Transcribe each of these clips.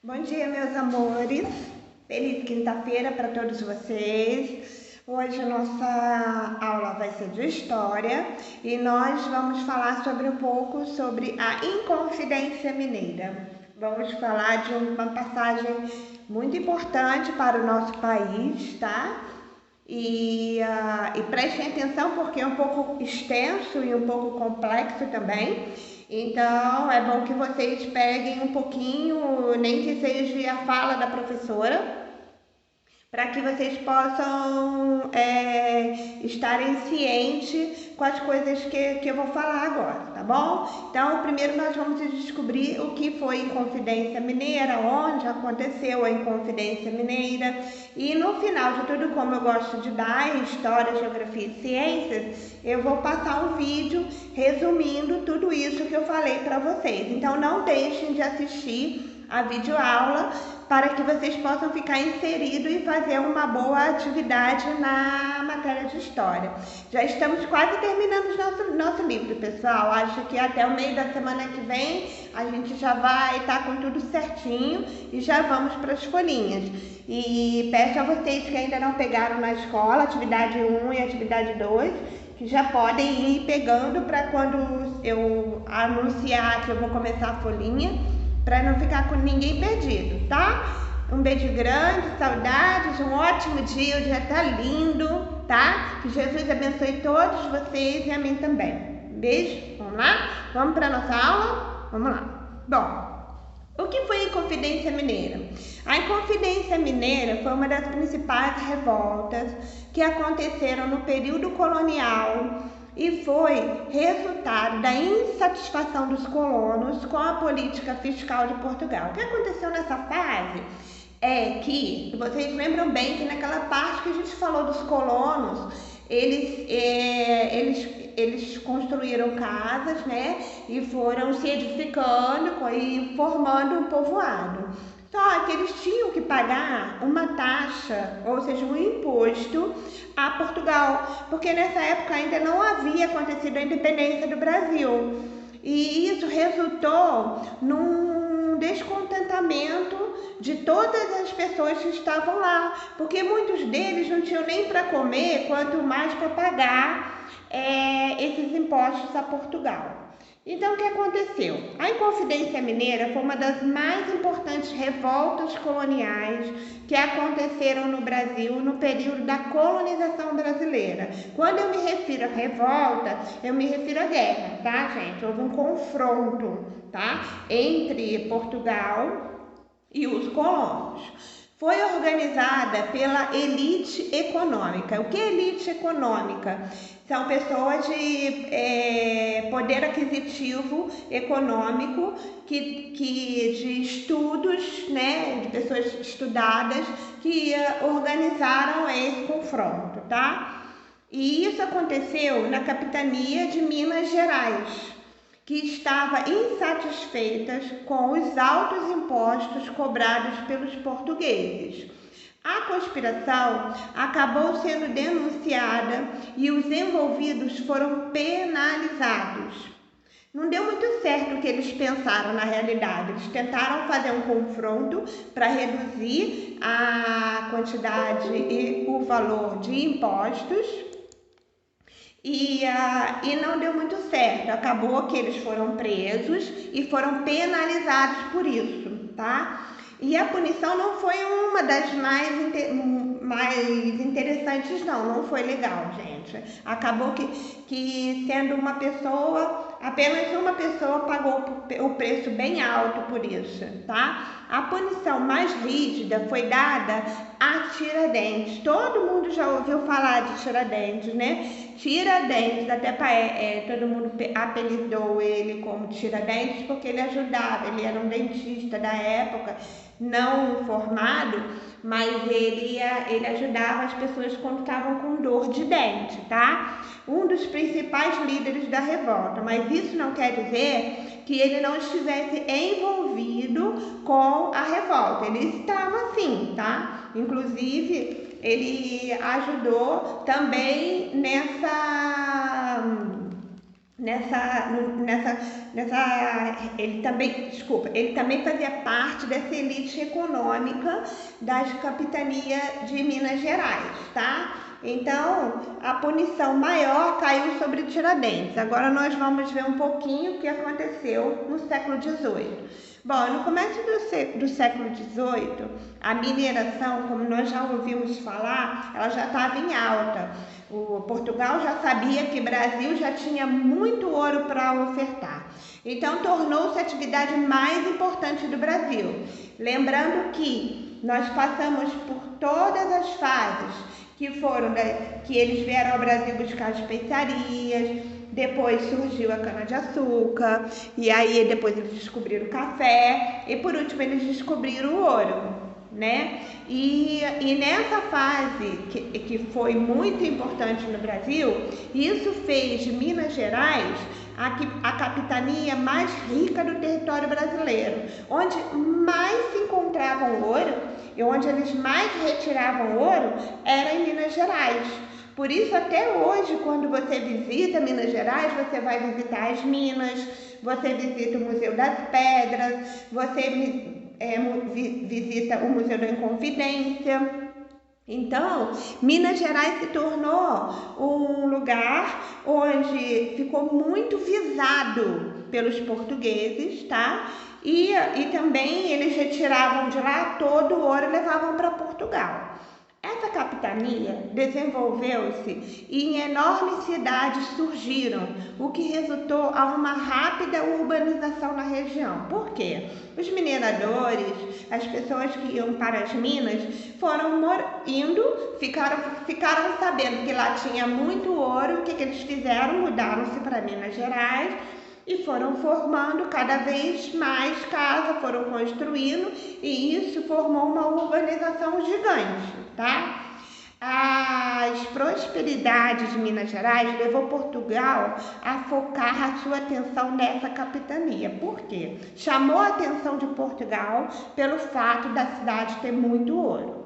Bom dia, meus amores. Feliz quinta-feira para todos vocês. Hoje a nossa aula vai ser de história e nós vamos falar sobre um pouco sobre a Inconfidência Mineira. Vamos falar de uma passagem muito importante para o nosso país, tá? E prestem atenção porque é um pouco extenso e um pouco complexo também. Então, é bom que vocês peguem um pouquinho, nem que seja a fala da professora, para que vocês possam estarem cientes com as coisas que eu vou falar agora, tá bom? Então, primeiro nós vamos descobrir o que foi Inconfidência Mineira, onde aconteceu a Inconfidência Mineira, e no final de tudo, como eu gosto de dar História, Geografia e Ciências, eu vou passar um vídeo resumindo tudo isso que eu falei para vocês. Então, não deixem de assistir a videoaula para que vocês possam ficar inseridos e fazer uma boa atividade na matéria de História. Já estamos quase terminando nosso livro, pessoal. Acho que até o meio da semana que vem a gente já vai estar com tudo certinho e já vamos para as folhinhas. E peço a vocês que ainda não pegaram na escola, atividade 1 e atividade 2, que já podem ir pegando para quando eu anunciar que eu vou começar a folhinha, para não ficar com ninguém perdido, tá? Um beijo grande, saudades, um ótimo dia, o dia tá lindo, tá? Que Jesus abençoe todos vocês e a mim também. Beijo, vamos lá? Vamos para nossa aula? Vamos lá. Bom, o que foi a Inconfidência Mineira? A Inconfidência Mineira foi uma das principais revoltas que aconteceram no período colonial e foi resultado da insatisfação dos colonos com a política fiscal de Portugal. O que aconteceu nessa fase é que, vocês lembram bem que naquela parte que a gente falou dos colonos, eles construíram casas, né, e foram se edificando e formando um povoado. Só que eles tinham que pagar uma taxa, ou seja, um imposto a Portugal, porque nessa época ainda não havia acontecido a independência do Brasil. E isso resultou num descontentamento de todas as pessoas que estavam lá, porque muitos deles não tinham nem para comer, quanto mais para pagar esses impostos a Portugal. Então, o que aconteceu? A Inconfidência Mineira foi uma das mais importantes revoltas coloniais que aconteceram no Brasil no período da colonização brasileira. Quando eu me refiro a revolta, eu me refiro à guerra, tá, gente? Houve um confronto, tá, entre Portugal e os colonos. Foi organizada pela elite econômica. O que é elite econômica? São pessoas de poder aquisitivo econômico, de estudos, né, de pessoas estudadas que organizaram esse confronto, tá? E isso aconteceu na capitania de Minas Gerais, que estava insatisfeitas com os altos impostos cobrados pelos portugueses. A conspiração acabou sendo denunciada e os envolvidos foram penalizados. Não deu muito certo o que eles pensaram na realidade. Eles tentaram fazer um confronto para reduzir a quantidade e o valor de impostos, e não deu muito certo. Acabou que eles foram presos e foram penalizados por isso, tá? E a punição não foi uma das mais interessantes, não foi legal, gente. Acabou que sendo uma pessoa, apenas uma pessoa pagou o preço bem alto por isso, tá? A punição mais rígida foi dada a Tiradentes. Todo mundo já ouviu falar de Tiradentes, né? Tiradentes, até todo mundo apelidou ele como Tiradentes porque ele ajudava, ele era um dentista da época, não formado, mas ele ajudava as pessoas quando estavam com dor de dente, tá? Um dos principais líderes da revolta, mas isso não quer dizer que ele não estivesse envolvido com a revolta. Ele estava sim, tá? Inclusive, ele ajudou também ele também fazia parte dessa elite econômica das capitanias de Minas Gerais, tá? Então, a punição maior caiu sobre Tiradentes. Agora nós vamos ver um pouquinho o que aconteceu no século XVIII. Bom, no começo do século XVIII, a mineração, como nós já ouvimos falar, ela já estava em alta. O Portugal já sabia que o Brasil já tinha muito ouro para ofertar. Então, tornou-se a atividade mais importante do Brasil. Lembrando que nós passamos por todas as fases, que eles vieram ao Brasil buscar especiarias, depois surgiu a cana-de-açúcar, e aí depois eles descobriram o café, e por último eles descobriram o ouro, né? E nessa fase, que foi muito importante no Brasil, isso fez de Minas Gerais a capitania mais rica do território brasileiro, onde mais se encontravam ouro e onde eles mais retiravam ouro era em Minas Gerais. Por isso, até hoje, quando você visita Minas Gerais, você vai visitar as minas, você visita o Museu das Pedras, você visita o Museu da Inconfidência. Então, Minas Gerais se tornou um lugar onde ficou muito visado pelos portugueses, tá? E também eles retiravam de lá todo o ouro e levavam para Portugal. Essa capitania desenvolveu-se e em enormes cidades surgiram, o que resultou a uma rápida urbanização na região. Por quê? Os mineradores, as pessoas que iam para as minas, ficaram sabendo que lá tinha muito ouro. O que eles fizeram? Mudaram-se para Minas Gerais e foram formando cada vez mais casas, foram construindo, e isso formou uma urbanização gigante, tá? As prosperidades de Minas Gerais levou Portugal a focar a sua atenção nessa capitania. Por quê? Chamou a atenção de Portugal pelo fato da cidade ter muito ouro.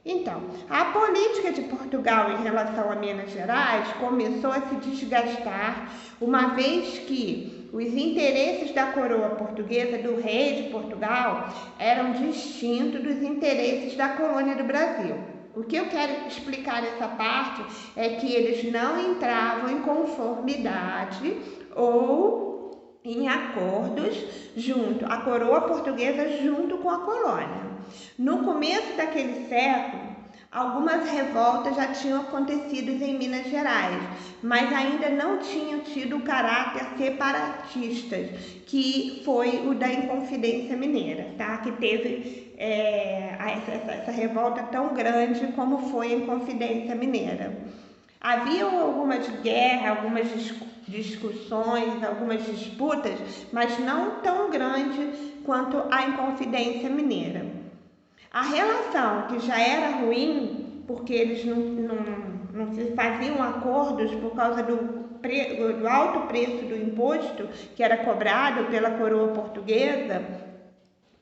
Então, a política de Portugal em relação a Minas Gerais começou a se desgastar, uma vez que os interesses da coroa portuguesa, do rei de Portugal, eram distintos dos interesses da colônia do Brasil. O que eu quero explicar nessa parte é que eles não entravam em conformidade ou em acordos a coroa portuguesa junto com a colônia. No começo daquele século, algumas revoltas já tinham acontecido em Minas Gerais, mas ainda não tinham tido o caráter separatista, que foi o da Inconfidência Mineira, tá? Que teve essa revolta tão grande como foi a Inconfidência Mineira. Havia algumas guerras, algumas discussões, algumas disputas, mas não tão grande quanto a Inconfidência Mineira. A relação, que já era ruim, porque eles não se faziam acordos por causa do alto preço do imposto que era cobrado pela coroa portuguesa,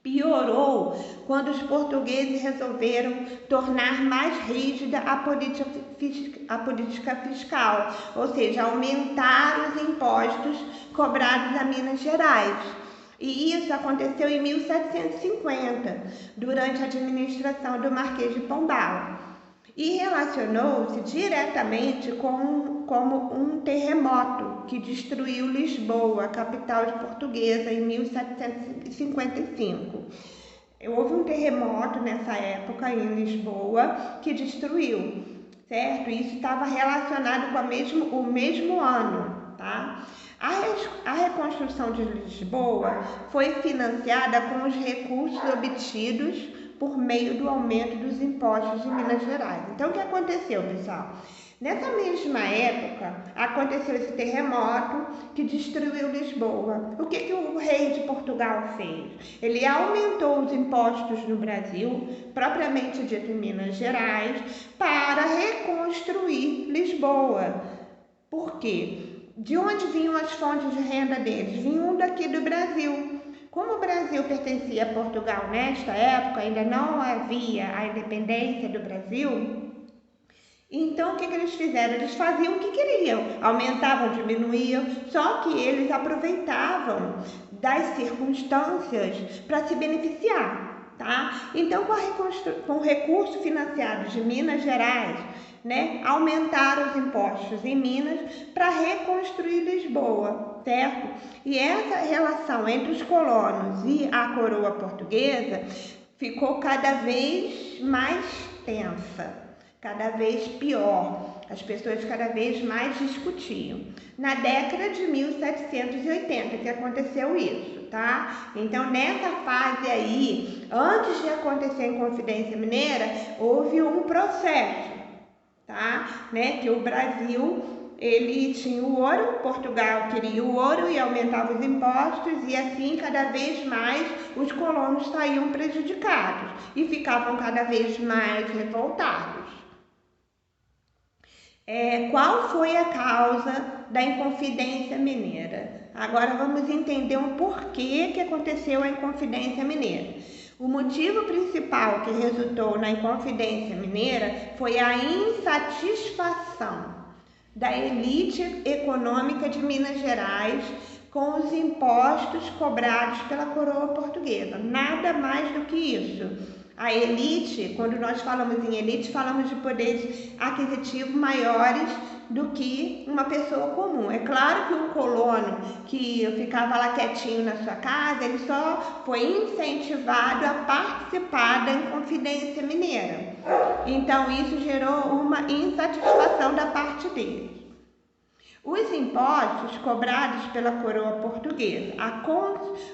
piorou quando os portugueses resolveram tornar mais rígida a política fiscal, ou seja, aumentar os impostos cobrados a Minas Gerais. E isso aconteceu em 1750, durante a administração do Marquês de Pombal, e relacionou-se diretamente como um terremoto que destruiu Lisboa, a capital portuguesa, em 1755. Houve um terremoto nessa época em Lisboa que destruiu, certo? Isso estava relacionado com o mesmo ano, tá? A reconstrução de Lisboa foi financiada com os recursos obtidos por meio do aumento dos impostos de Minas Gerais. Então, o que aconteceu, pessoal? Nessa mesma época, aconteceu esse terremoto que destruiu Lisboa. O que o rei de Portugal fez? Ele aumentou os impostos no Brasil, propriamente dito em Minas Gerais, para reconstruir Lisboa. Por quê? De onde vinham as fontes de renda deles? Vinham daqui do Brasil. Como o Brasil pertencia a Portugal nesta época, ainda não havia a independência do Brasil, Então, o que eles fizeram? Eles faziam o que queriam, aumentavam, diminuíam, só que eles aproveitavam das circunstâncias para se beneficiar, tá? Então, com o recurso financiado de Minas Gerais, né, aumentaram os impostos em Minas para reconstruir Lisboa, certo? E essa relação entre os colonos e a coroa portuguesa ficou cada vez mais tensa, cada vez pior, as pessoas cada vez mais discutiam. Na década de 1780 que aconteceu isso, tá? Então, nessa fase aí, antes de acontecer a Inconfidência Mineira, houve um processo, tá? Né? Que o Brasil, ele tinha o ouro, Portugal queria o ouro e aumentava os impostos, e assim cada vez mais os colonos saíam prejudicados e ficavam cada vez mais revoltados. Qual foi a causa da Inconfidência Mineira? Agora vamos entender um porquê que aconteceu a Inconfidência Mineira. O motivo principal que resultou na Inconfidência Mineira foi a insatisfação da elite econômica de Minas Gerais com os impostos cobrados pela coroa portuguesa. Nada mais do que isso. A elite, quando nós falamos em elite, falamos de poderes aquisitivos maiores do que uma pessoa comum. É claro que um colono que ficava lá quietinho na sua casa, ele só foi incentivado a participar da Inconfidência Mineira. Então, isso gerou uma insatisfação da parte dele. Os impostos cobrados pela coroa portuguesa. A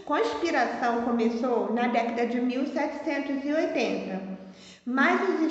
conspiração começou na década de 1780, mas os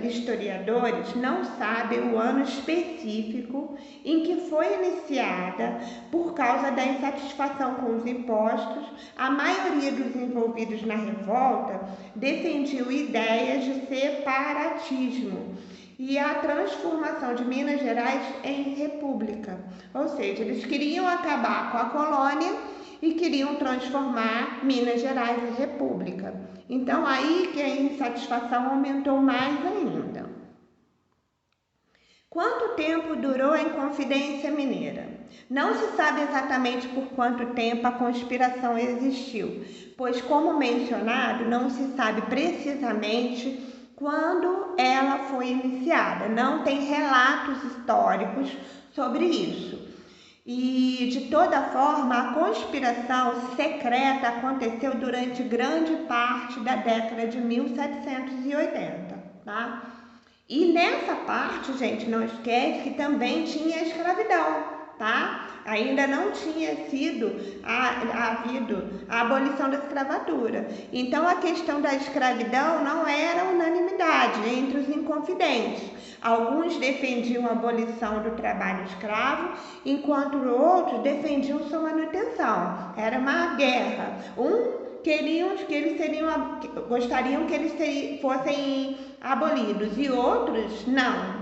historiadores não sabem o ano específico em que foi iniciada. Por causa da insatisfação com os impostos, a maioria dos envolvidos na revolta defendiam ideias de separatismo e a transformação de Minas Gerais em república. Ou seja, eles queriam acabar com a colônia e queriam transformar Minas Gerais em república. Então, aí que a insatisfação aumentou mais ainda. Quanto tempo durou a Inconfidência Mineira? Não se sabe exatamente por quanto tempo a conspiração existiu, pois, como mencionado, não se sabe precisamente quando ela foi iniciada. Não tem relatos históricos sobre isso. E, de toda forma, a conspiração secreta aconteceu durante grande parte da década de 1780, tá? E nessa parte, gente, não esquece que também tinha a escravidão, tá? Ainda não tinha havido a abolição da escravatura. Então, a questão da escravidão não era unanimidade entre os inconfidentes. Alguns defendiam a abolição do trabalho escravo, enquanto outros defendiam sua manutenção. Era uma guerra. Gostariam que eles fossem abolidos e outros não.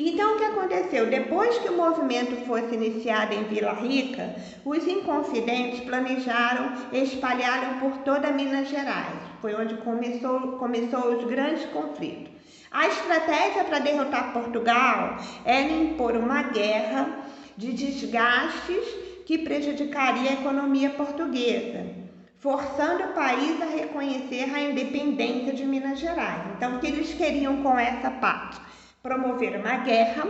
Então, o que aconteceu? Depois que o movimento fosse iniciado em Vila Rica, os inconfidentes planejaram espalhá-lo por toda Minas Gerais. Foi onde começou os grandes conflitos. A estratégia para derrotar Portugal era impor uma guerra de desgastes que prejudicaria a economia portuguesa, forçando o país a reconhecer a independência de Minas Gerais. Então, o que eles queriam com essa parte? Promover uma guerra,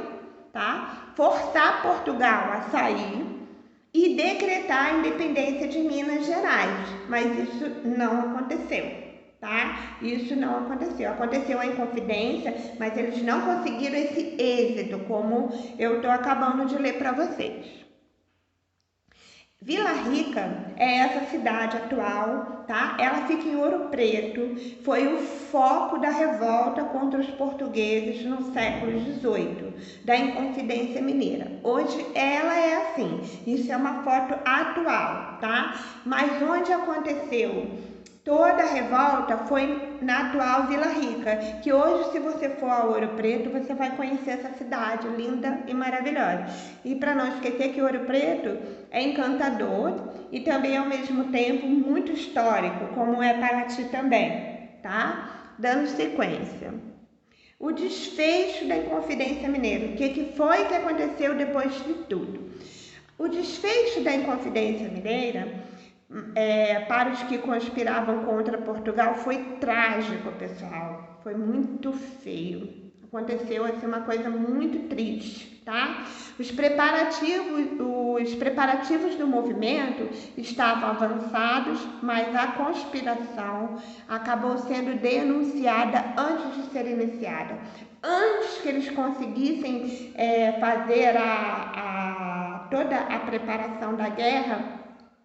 tá? Forçar Portugal a sair e decretar a independência de Minas Gerais. Mas isso não aconteceu, tá? Isso não aconteceu. Aconteceu a Inconfidência, mas eles não conseguiram esse êxito, como eu estou acabando de ler para vocês. Vila Rica é essa cidade atual, tá? Ela fica em Ouro Preto, foi o foco da revolta contra os portugueses no século XVIII, da Inconfidência Mineira. Hoje ela é assim, isso é uma foto atual, tá? Mas onde aconteceu toda a revolta foi na atual Vila Rica, que hoje, se você for a Ouro Preto, você vai conhecer essa cidade linda e maravilhosa. E para não esquecer que Ouro Preto é encantador e também, ao mesmo tempo, muito histórico, como é Paraty também, tá? Dando sequência. O desfecho da Inconfidência Mineira. O que foi que aconteceu depois de tudo? O desfecho da Inconfidência Mineira, para os que conspiravam contra Portugal, foi trágico, pessoal. Foi muito feio. Aconteceu assim, uma coisa muito triste, tá? Os preparativos do movimento estavam avançados, mas a conspiração acabou sendo denunciada antes de ser iniciada. Antes que eles conseguissem fazer toda a preparação da guerra,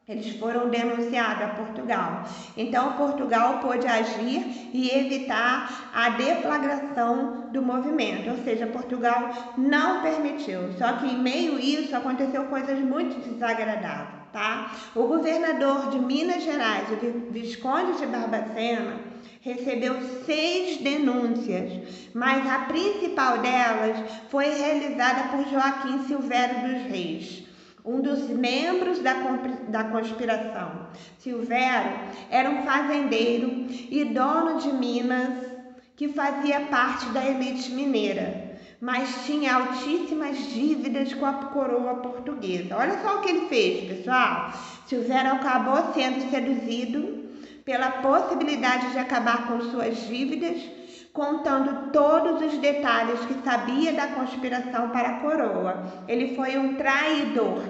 eles foram denunciados a Portugal. Então, Portugal pôde agir e evitar a deflagração do movimento. Ou seja, Portugal não permitiu. Só que em meio a isso aconteceu coisas muito desagradáveis, tá? O governador de Minas Gerais, o Visconde de Barbacena, recebeu 6 denúncias, mas a principal delas foi realizada por Joaquim Silvério dos Reis, um dos membros da conspiração. Silvério era um fazendeiro e dono de Minas que fazia parte da elite mineira, mas tinha altíssimas dívidas com a coroa portuguesa. Olha só o que ele fez, pessoal. Silvério acabou sendo seduzido pela possibilidade de acabar com suas dívidas, contando todos os detalhes que sabia da conspiração para a coroa. Ele foi um traidor,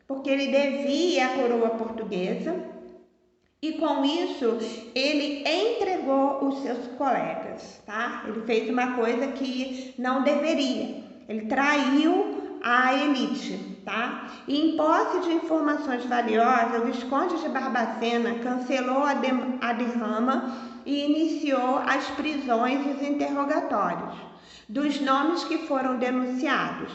porque ele devia a coroa portuguesa e com isso ele entregou os seus colegas, tá? Ele fez uma coisa que não deveria. Ele traiu a elite, tá? E em posse de informações valiosas, o Visconde de Barbacena cancelou a derrama e iniciou as prisões e os interrogatórios dos nomes que foram denunciados.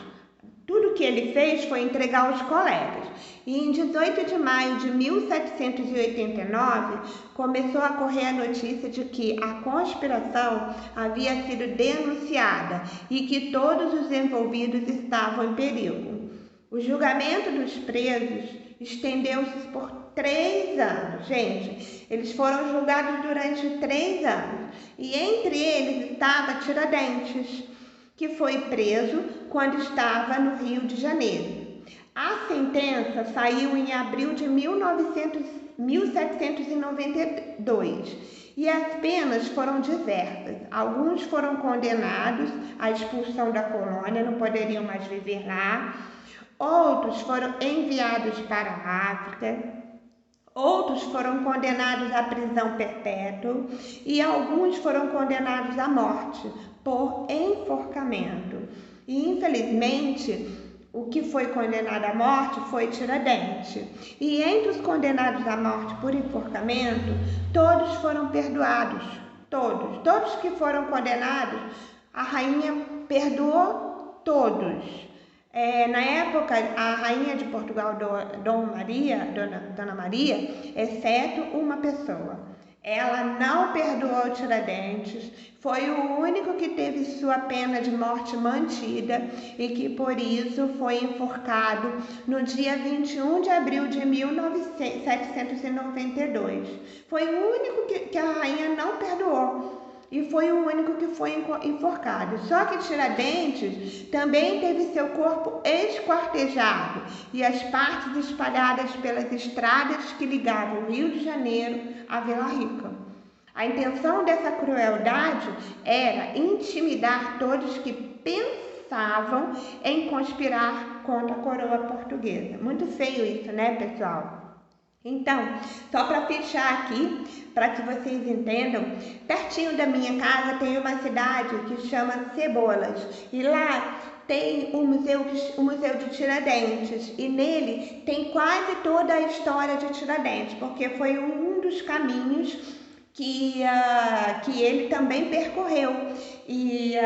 Tudo que ele fez foi entregar os colegas. E em 18 de maio de 1789, começou a correr a notícia de que a conspiração havia sido denunciada e que todos os envolvidos estavam em perigo. O julgamento dos presos estendeu-se por 3 anos. Gente, eles foram julgados durante 3 anos. E entre eles estava Tiradentes, que foi preso quando estava no Rio de Janeiro. A sentença saiu em abril de 1792 e as penas foram diversas. Alguns foram condenados à expulsão da colônia, não poderiam mais viver lá. Outros foram enviados para a África. Outros foram condenados à prisão perpétua e alguns foram condenados à morte por enforcamento. E, infelizmente, o que foi condenado à morte foi Tiradentes. E entre os condenados à morte por enforcamento, todos foram perdoados. Todos que foram condenados, a rainha perdoou todos. Na época, a rainha de Portugal, Dona Maria, exceto uma pessoa. Ela não perdoou Tiradentes, foi o único que teve sua pena de morte mantida e que por isso foi enforcado no dia 21 de abril de 1792. Foi o único que a rainha não perdoou. E foi o único que foi enforcado. Só que Tiradentes também teve seu corpo esquartejado e as partes espalhadas pelas estradas que ligavam o Rio de Janeiro à Vila Rica. A intenção dessa crueldade era intimidar todos que pensavam em conspirar contra a coroa portuguesa. Muito feio isso, né, pessoal? Então, só para fechar aqui, para que vocês entendam, pertinho da minha casa tem uma cidade que chama Cebolas e lá tem o Museu de Tiradentes e nele tem quase toda a história de Tiradentes, porque foi um dos caminhos que ele também percorreu. E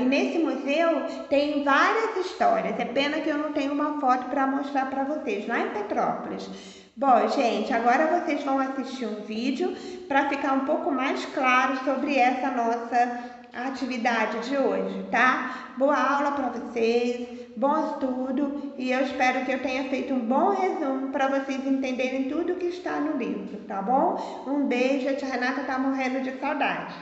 nesse museu tem várias histórias, é pena que eu não tenho uma foto para mostrar para vocês, lá em Petrópolis. Bom, gente, agora vocês vão assistir um vídeo para ficar um pouco mais claro sobre essa nossa atividade de hoje, tá? Boa aula para vocês, bom estudo e eu espero que eu tenha feito um bom resumo para vocês entenderem tudo que está no livro, tá bom? Um beijo, a tia Renata tá morrendo de saudade.